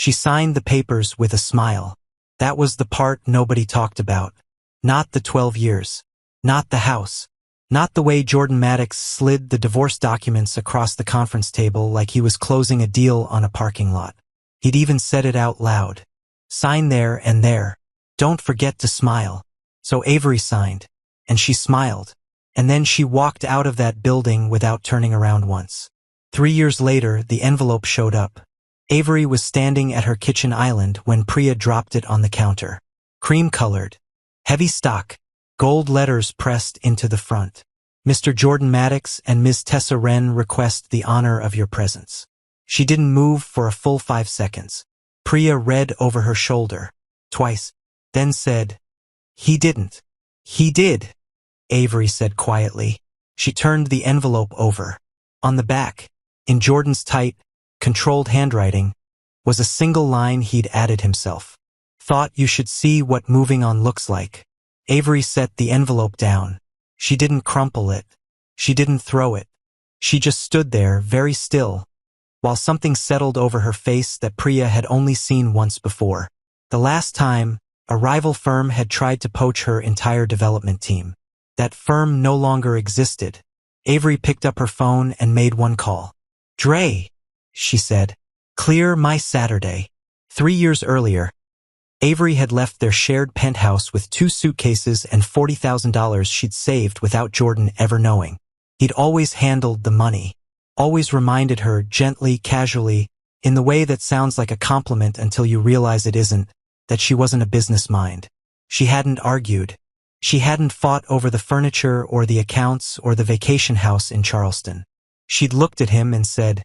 She signed the papers with a smile. That was the part nobody talked about. Not the 12 years. Not the house. Not the way Jordan Maddox slid the divorce documents across the conference table like he was closing a deal on a parking lot. He'd even said it out loud. Sign there and there. Don't forget to smile. So Avery signed. And she smiled. And then she walked out of that building without turning around once. 3 years later, the envelope showed up. Avery was standing at her kitchen island when Priya dropped it on the counter. Cream-colored. Heavy stock. Gold letters pressed into the front. Mr. Jordan Maddox and Ms. Tessa Wren request the honor of your presence. She didn't move for a full 5 seconds. Priya read over her shoulder. Twice. Then said, "He didn't." "He did," Avery said quietly. She turned the envelope over. On the back, in Jordan's tight, controlled handwriting, was a single line he'd added himself. "Thought you should see what moving on looks like." Avery set the envelope down. She didn't crumple it. She didn't throw it. She just stood there, very still, while something settled over her face that Priya had only seen once before. The last time, a rival firm had tried to poach her entire development team. That firm no longer existed. Avery picked up her phone and made one call. "Dre," she said. "Clear my Saturday." 3 years earlier, Avery had left their shared penthouse with 2 suitcases and $40,000 she'd saved without Jordan ever knowing. He'd always handled the money, always reminded her gently, casually, in the way that sounds like a compliment until you realize it isn't, that she wasn't a business mind. She hadn't argued. She hadn't fought over the furniture or the accounts or the vacation house in Charleston. She'd looked at him and said,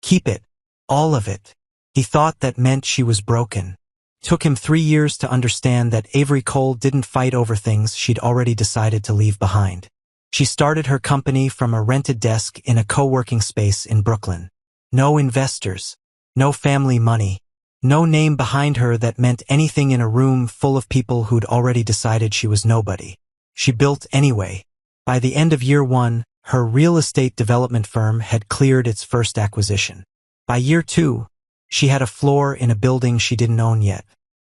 "Keep it, all of it." He thought that meant she was broken. Took him 3 years to understand that Avery Cole didn't fight over things she'd already decided to leave behind. She started her company from a rented desk in a co-working space in Brooklyn. No investors, no family money, no name behind her that meant anything in a room full of people who'd already decided she was nobody. She built anyway. By the end of year 1, her real estate development firm had cleared its first acquisition. By year 2, she had a floor in a building she didn't own yet.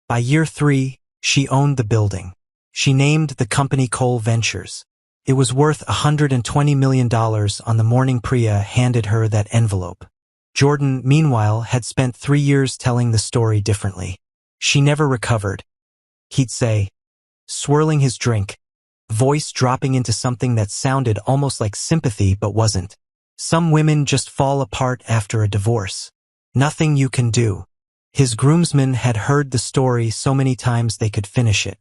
By year 3, she owned the building. She named the company Cole Ventures. It was worth $120 million on the morning Priya handed her that envelope. Jordan, meanwhile, had spent 3 years telling the story differently. She never recovered. He'd say, swirling his drink, voice dropping into something that sounded almost like sympathy but wasn't. "Some women just fall apart after a divorce. Nothing you can do." His groomsmen had heard the story so many times they could finish it.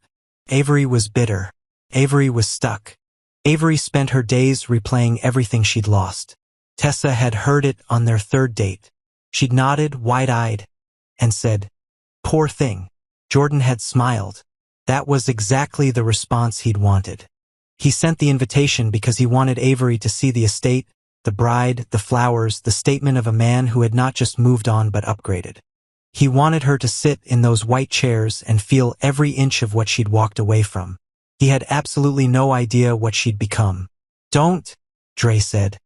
Avery was bitter. Avery was stuck. Avery spent her days replaying everything she'd lost. Tessa had heard it on their 3rd date. She'd nodded, wide-eyed, and said, "Poor thing." Jordan had smiled. That was exactly the response he'd wanted. He sent the invitation because he wanted Avery to see the estate, the bride, the flowers, the statement of a man who had not just moved on but upgraded. He wanted her to sit in those white chairs and feel every inch of what she'd walked away from. He had absolutely no idea what she'd become. "Don't," Dre said.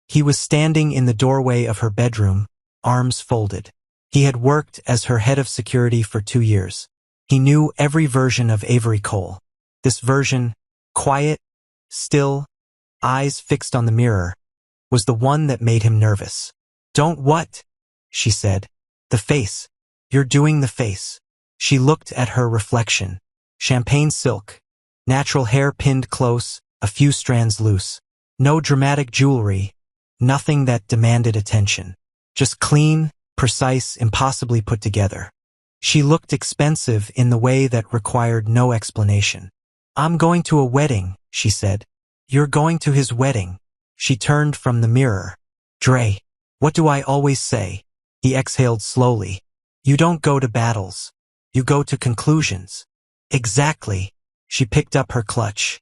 He was standing in the doorway of her bedroom, arms folded. He had worked as her head of security for 2 years. He knew every version of Avery Cole. This version, quiet, still, eyes fixed on the mirror, was the one that made him nervous. "Don't what?" she said. "The face. You're doing the face." She looked at her reflection. Champagne silk. Natural hair pinned close, a few strands loose. No dramatic jewelry. Nothing that demanded attention. Just clean, precise, impossibly put together. She looked expensive in the way that required no explanation. "I'm going to a wedding," she said. "You're going to his wedding." She turned from the mirror. "Dre, what do I always say?" He exhaled slowly. "You don't go to battles. You go to conclusions." "Exactly." She picked up her clutch.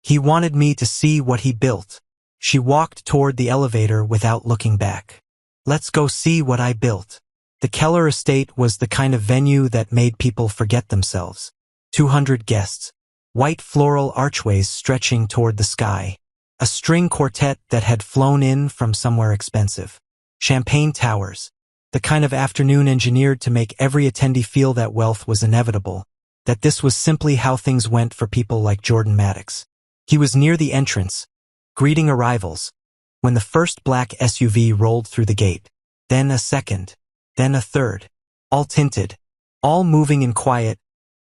"He wanted me to see what he built." She walked toward the elevator without looking back. "Let's go see what I built." The Keller estate was the kind of venue that made people forget themselves. 200 guests. White floral archways stretching toward the sky. A string quartet that had flown in from somewhere expensive. Champagne towers. The kind of afternoon engineered to make every attendee feel that wealth was inevitable, that this was simply how things went for people like Jordan Maddox. He was near the entrance, greeting arrivals, when the first black SUV rolled through the gate, then a second, then a third, all tinted, all moving in quiet,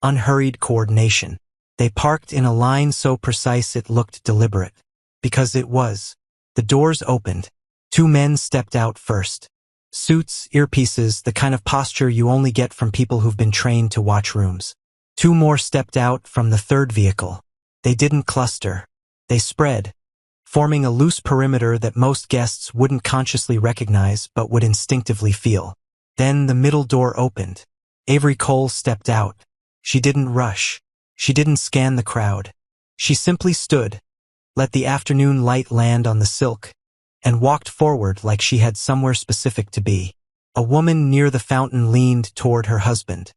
unhurried coordination. They parked in a line so precise it looked deliberate. Because it was. The doors opened. Two men stepped out first. Suits, earpieces, the kind of posture you only get from people who've been trained to watch rooms. Two more stepped out from the third vehicle. They didn't cluster. They spread, forming a loose perimeter that most guests wouldn't consciously recognize but would instinctively feel. Then the middle door opened. Avery Cole stepped out. She didn't rush. She didn't scan the crowd. She simply stood, let the afternoon light land on the silk, and walked forward like she had somewhere specific to be. A woman near the fountain leaned toward her husband.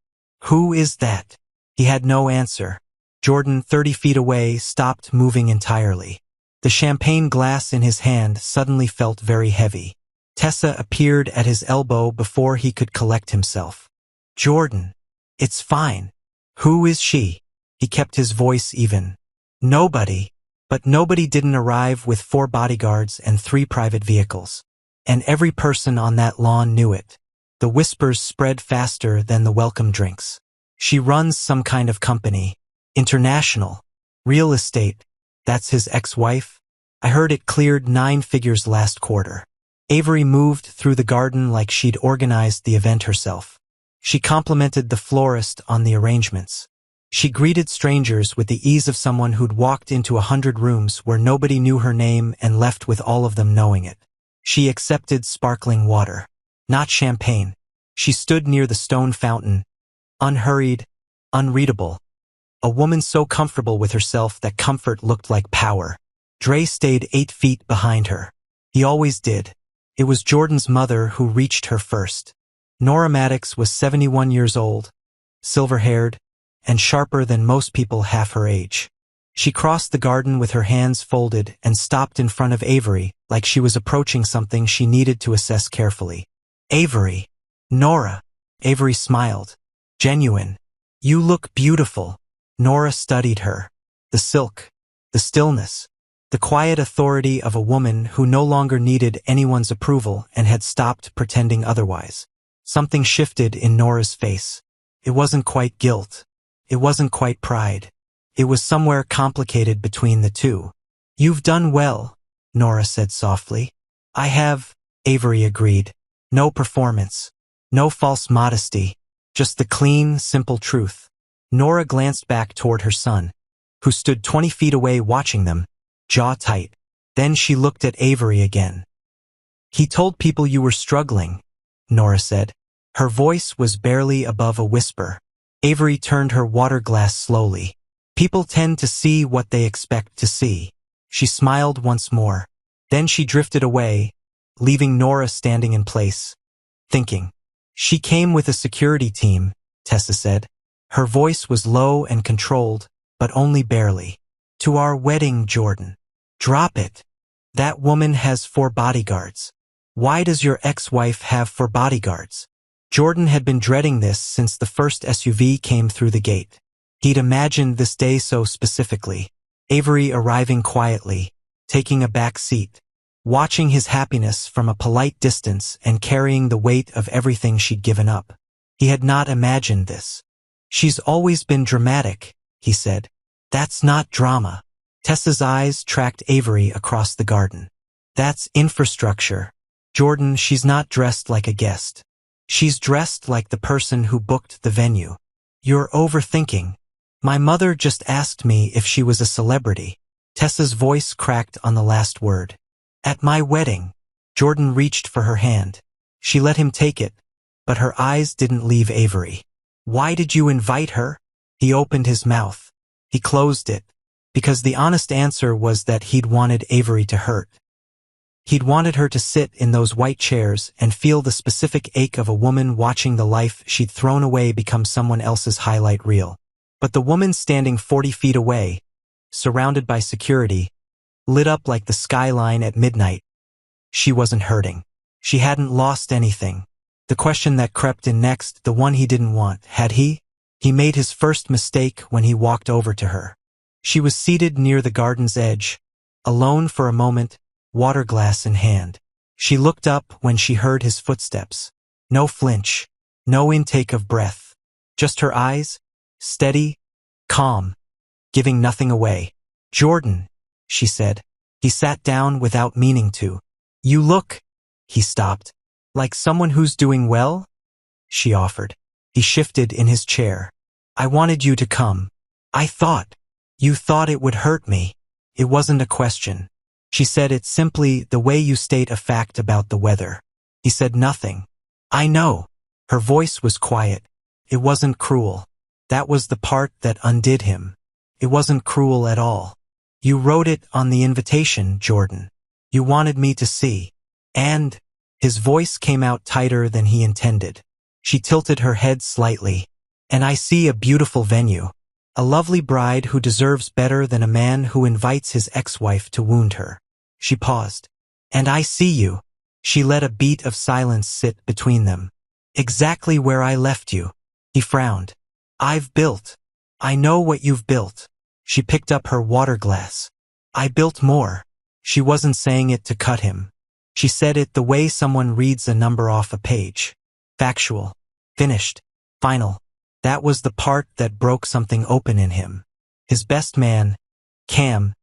"Who is that?" He had no answer. Jordan, 30 feet away, stopped moving entirely. The champagne glass in his hand suddenly felt very heavy. Tessa appeared at his elbow before he could collect himself. "Jordan, it's fine. Who is she?" He kept his voice even. "Nobody." But nobody didn't arrive with 4 bodyguards and 3 private vehicles. And every person on that lawn knew it. The whispers spread faster than the welcome drinks. "She runs some kind of company. International. Real estate. That's his ex-wife? I heard it cleared 9 figures last quarter." Avery moved through the garden like she'd organized the event herself. She complimented the florist on the arrangements. She greeted strangers with the ease of someone who'd walked into 100 rooms where nobody knew her name and left with all of them knowing it. She accepted sparkling water, not champagne. She stood near the stone fountain, unhurried, unreadable. A woman so comfortable with herself that comfort looked like power. Dre stayed 8 feet behind her. He always did. It was Jordan's mother who reached her first. Nora Maddox was 71 years old, silver-haired, and sharper than most people half her age. She crossed the garden with her hands folded and stopped in front of Avery like she was approaching something she needed to assess carefully. "Avery." "Nora." Avery smiled. "Genuine. You look beautiful." Nora studied her. The silk, the stillness, the quiet authority of a woman who no longer needed anyone's approval and had stopped pretending otherwise. Something shifted in Nora's face. It wasn't quite guilt. It wasn't quite pride. It was somewhere complicated between the two. "You've done well," Nora said softly. "I have," Avery agreed. No performance. No false modesty. Just the clean, simple truth. Nora glanced back toward her son, who stood 20 feet away watching them, jaw tight. Then she looked at Avery again. "He told people you were struggling," Nora said. Her voice was barely above a whisper. Avery turned her water glass slowly. "People tend to see what they expect to see." She smiled once more. Then she drifted away, leaving Nora standing in place, thinking. "She came with a security team," Tessa said. Her voice was low and controlled, but only barely. "To our wedding, Jordan." "Drop it. That woman has 4 bodyguards. Why does your ex-wife have 4 bodyguards?" Jordan had been dreading this since the first SUV came through the gate. He'd imagined this day so specifically. Avery arriving quietly, taking a back seat, watching his happiness from a polite distance and carrying the weight of everything she'd given up. He had not imagined this. "She's always been dramatic," he said. "That's not drama." Tessa's eyes tracked Avery across the garden. "That's infrastructure. Jordan, she's not dressed like a guest. She's dressed like the person who booked the venue." "You're overthinking. My mother just asked me if she was a celebrity." Tessa's voice cracked on the last word. "At my wedding." Jordan reached for her hand. She let him take it, but her eyes didn't leave Avery. "Why did you invite her?" He opened his mouth. He closed it, because the honest answer was that he'd wanted Avery to hurt. He'd wanted her to sit in those white chairs and feel the specific ache of a woman watching the life she'd thrown away become someone else's highlight reel. But the woman standing 40 feet away, surrounded by security, lit up like the skyline at midnight. She wasn't hurting. She hadn't lost anything. The question that crept in next, the one he didn't want, had he? He made his first mistake when he walked over to her. She was seated near the garden's edge, alone for a moment, water glass in hand. She looked up when she heard his footsteps. No flinch, no intake of breath. Just her eyes, steady, calm, giving nothing away. "Jordan," she said. He sat down without meaning to. "You look," he stopped, "like someone who's doing well?" she offered. He shifted in his chair. "I wanted you to come. I thought. You thought it would hurt me. It wasn't a question." She said it simply, the way you state a fact about the weather. He said nothing. "I know." Her voice was quiet. It wasn't cruel. That was the part that undid him. It wasn't cruel at all. "You wrote it on the invitation, Jordan. You wanted me to see." And his voice came out tighter than he intended. She tilted her head slightly. "And I see a beautiful venue. A lovely bride who deserves better than a man who invites his ex-wife to wound her." She paused. "And I see you." She let a beat of silence sit between them. "Exactly where I left you." He frowned. "I've built. I know what you've built." She picked up her water glass. "I built more." She wasn't saying it to cut him. She said it the way someone reads a number off a page. Factual. Finished. Final. That was the part that broke something open in him. His best man, Cam,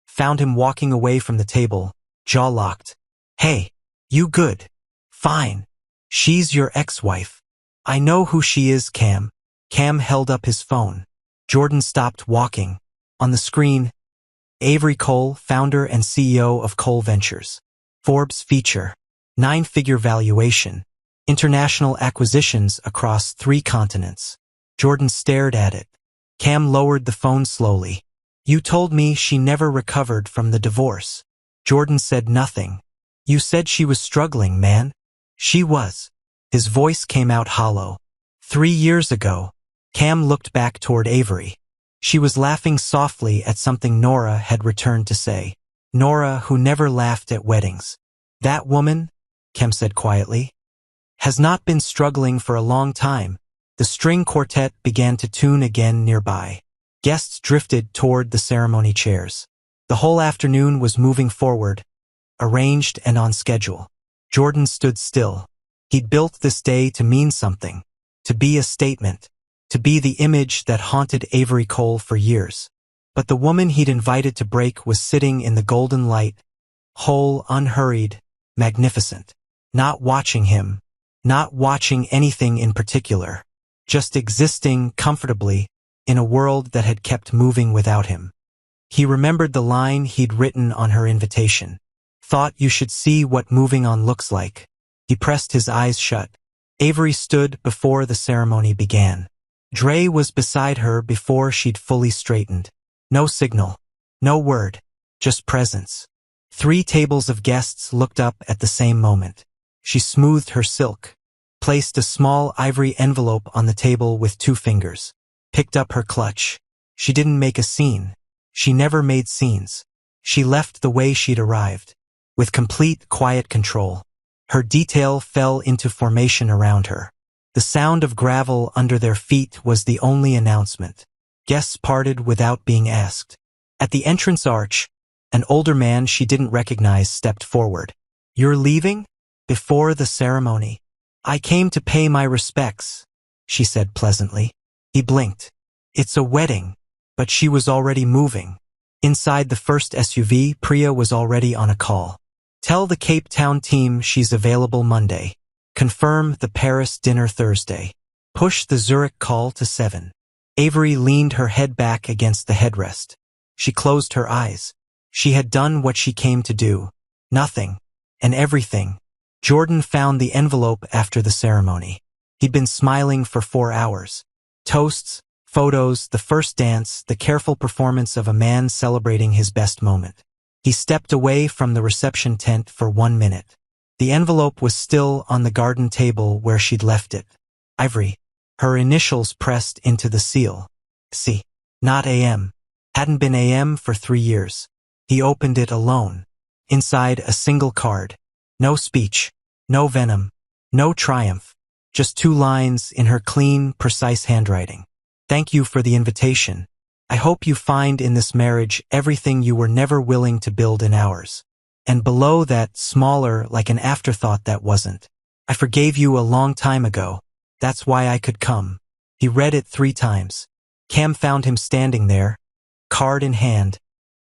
found him walking away from the table, jaw locked. "Hey, you good?" "Fine. She's your ex-wife." "I know who she is, Cam." Cam held up his phone. Jordan stopped walking. On the screen, Avery Cole, founder and CEO of Cole Ventures. Forbes feature. 9-figure valuation. International acquisitions across 3 continents. Jordan stared at it. Cam lowered the phone slowly. "You told me she never recovered from the divorce." Jordan said nothing. "You said she was struggling, man." "She was." His voice came out hollow. 3 years ago. Cam looked back toward Avery. She was laughing softly at something Nora had returned to say. Nora, who never laughed at weddings. "That woman," Cam said quietly, "has not been struggling for a long time." The string quartet began to tune again nearby. Guests drifted toward the ceremony chairs. The whole afternoon was moving forward, arranged and on schedule. Jordan stood still. He'd built this day to mean something, to be a statement, to be the image that haunted Avery Cole for years. But the woman he'd invited to break was sitting in the golden light, whole, unhurried, magnificent, not watching him, not watching anything in particular, just existing comfortably in a world that had kept moving without him. He remembered the line he'd written on her invitation. "Thought you should see what moving on looks like." He pressed his eyes shut. Avery stood before the ceremony began. Dre was beside her before she'd fully straightened. No signal, no word, just presence. 3 tables of guests looked up at the same moment. She smoothed her silk, placed a small ivory envelope on the table with 2 fingers, picked up her clutch. She didn't make a scene. She never made scenes. She left the way she'd arrived, with complete quiet control. Her detail fell into formation around her. The sound of gravel under their feet was the only announcement. Guests parted without being asked. At the entrance arch, an older man she didn't recognize stepped forward. "You're leaving?" "Before the ceremony. I came to pay my respects," she said pleasantly. He blinked. "It's a wedding." But she was already moving. Inside the first SUV, Priya was already on a call. "Tell the Cape Town team she's available Monday. Confirm the Paris dinner Thursday. Push the Zurich call to 7. Avery leaned her head back against the headrest. She closed her eyes. She had done what she came to do. Nothing. And everything. Jordan found the envelope after the ceremony. He'd been smiling for 4 hours. Toasts, photos, the first dance, the careful performance of a man celebrating his best moment. He stepped away from the reception tent for 1 minute. The envelope was still on the garden table where she'd left it. Ivory. Her initials pressed into the seal. C. Not AM. Hadn't been AM for 3 years. He opened it alone. Inside, a single card. No speech. No venom. No triumph. Just 2 lines in her clean, precise handwriting. Thank you for the invitation. I hope you find in this marriage everything you were never willing to build in ours. And below that, smaller, like an afterthought that wasn't. I forgave you a long time ago. That's why I could come. He read it 3 times. Cam found him standing there, card in hand,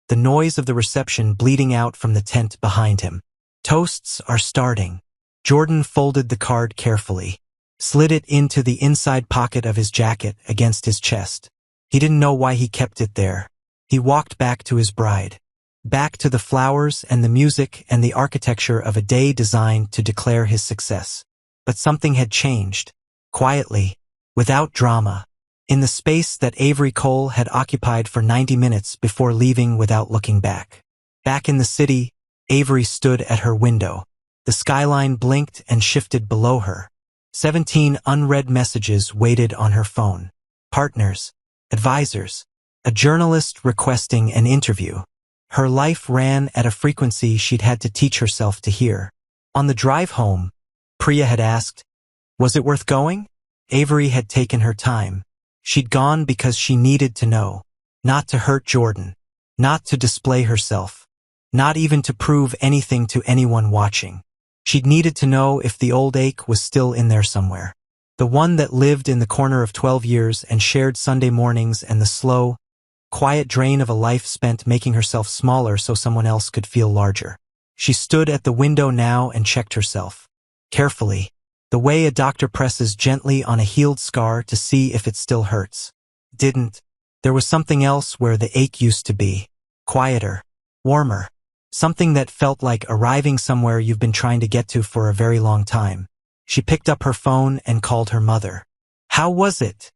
the noise of the reception bleeding out from the tent behind him. Toasts are starting. Jordan folded the card carefully, slid it into the inside pocket of his jacket against his chest. He didn't know why he kept it there. He walked back to his bride. Back to the flowers and the music and the architecture of a day designed to declare his success. But something had changed. Quietly, without drama, in the space that Avery Cole had occupied for 90 minutes before leaving without looking back. Back in the city, Avery stood at her window. The skyline blinked and shifted below her. 17 unread messages waited on her phone. Partners, advisors, a journalist requesting an interview. Her life ran at a frequency she'd had to teach herself to hear. On the drive home, Priya had asked, "Was it worth going?" Avery had taken her time. She'd gone because she needed to know. Not to hurt Jordan. Not to display herself. Not even to prove anything to anyone watching. She'd needed to know if the old ache was still in there somewhere. The one that lived in the corner of 12 years and shared Sunday mornings and the slow, quiet drain of a life spent making herself smaller so someone else could feel larger. She stood at the window now and checked herself. Carefully, the way a doctor presses gently on a healed scar to see if it still hurts. Didn't. There was something else where the ache used to be. Quieter. Warmer. Something that felt like arriving somewhere you've been trying to get to for a very long time. She picked up her phone and called her mother. "How was it?"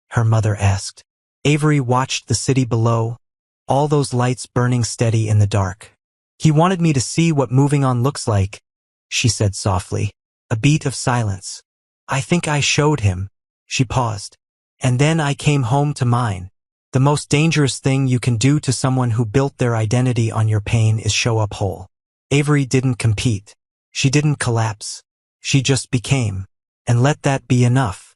her mother asked. Avery watched the city below, all those lights burning steady in the dark. "He wanted me to see what moving on looks like," she said softly. A beat of silence. "I think I showed him." She paused. "And then I came home to mine. The most dangerous thing you can do to someone who built their identity on your pain is show up whole." Avery didn't compete. She didn't collapse. She just became. And let that be enough.